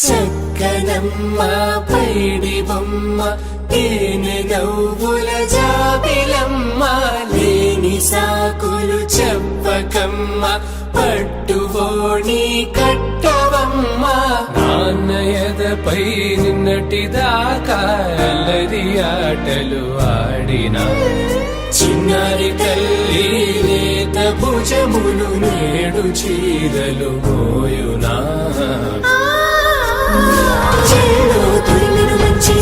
చక్కనమ్మ పైడి బొమ్మ తేనె నవ్వుల జాబిలమ్మ లేని సాకులు చెప్పకమ్మ పట్టువోణి కట్టవమ్మ నాన్నయదపై నిన్నటిదాకా అల్లరి ఆటలు ఆడినా చిన్నారి తల్లి లేత భుజములు నేడు చీరలు మోయునా చెల్లో తొలిమెను మంచి